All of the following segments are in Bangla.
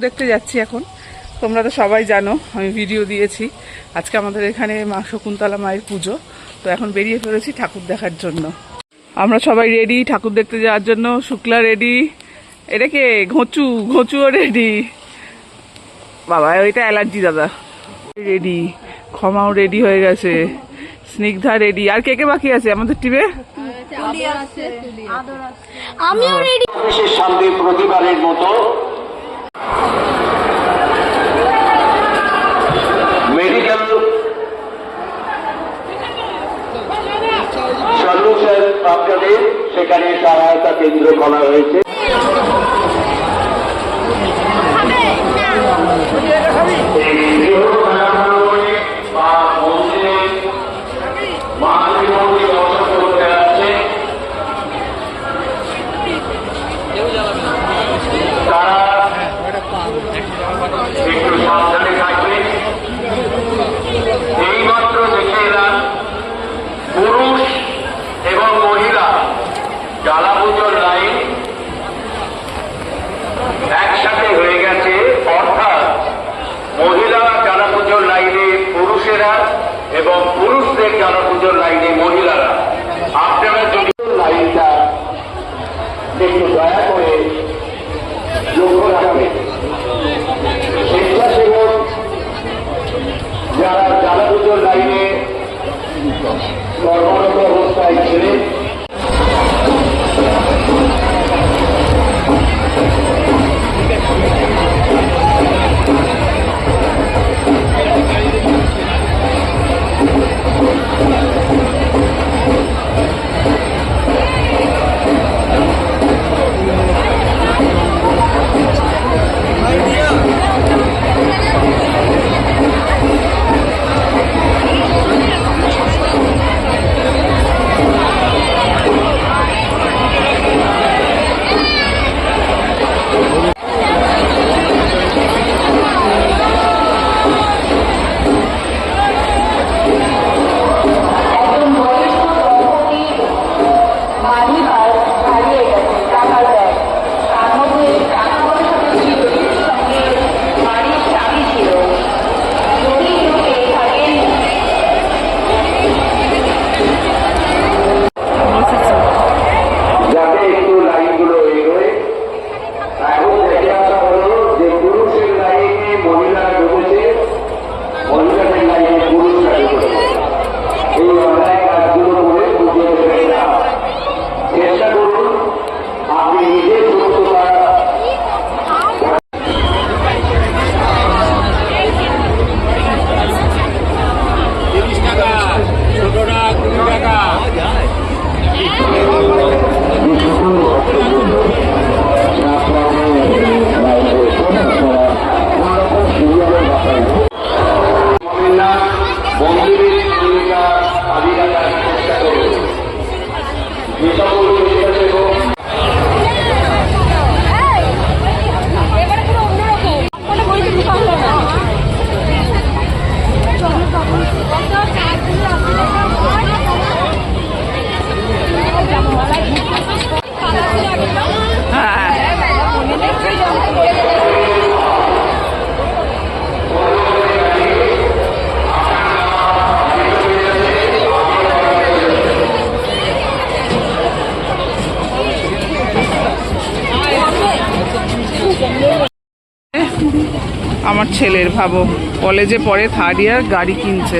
দেখতে যাচ্ছি এখন। তোমরা তো সবাই জানো, আমি ভিডিও দিয়েছি। আজকে আমাদের এখানে মা শকুন্তলা মায়ের পুজো, তো এখন বেরিয়ে পড়েছি ঠাকুর দেখার জন্য। আমরা সবাই রেডি ঠাকুর দেখতে যাওয়ার জন্য। শুক্লা রেডি, এটাকে ঘোঁচুও রেডি। বাবা ওইটা অ্যালার্জি দাদা রেডি, ক্ষমাও রেডি হয়ে গেছে, স্নিগ্ধা রেডি। আর কে কে বাকি আছে আমাদের টিমে? আমিও রেডি। বিশেষ সামনে প্রতিবারের মতো মেডিকেল সলিউশন আপনাদের সেখানে সহায়তা কেন্দ্র করা হয়েছে। একটু সাবধানে থাকবেন। এইমাত্র দেখে এলাম পুরুষ এবং মহিলা জ্বালা পুজোর লাইন একসাথে হয়ে গেছে, অর্থাৎ মহিলা জ্বালা পুজোর লাইনে পুরুষেরা এবং পুরুষদের জ্বালা পুজোর লাইনে মহিলারা। আপনারা যদি লাইনটা একটু দয়া করে লক্ষ্য রাখবেন। স্বেচ্ছাসেবক যারা জ্বালা পুজোর লাইনে কর্মরত অবস্থায় ছিলেন, আমার ছেলের ভাবো কলেজে পড়ে, 3rd ইয়ার, গাড়ি কিনছে।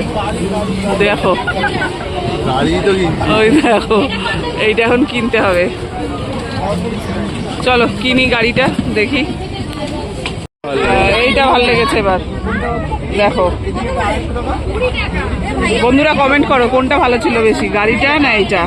দেখো ওই দেখো, এইটা এখন কিনতে হবে। চলো কিনি গাড়িটা, দেখি। এইটা ভালো লেগেছে এবার। দেখো বন্ধুরা কমেন্ট করো কোনটা ভালো ছিল বেশি, গাড়িটা না এইটা।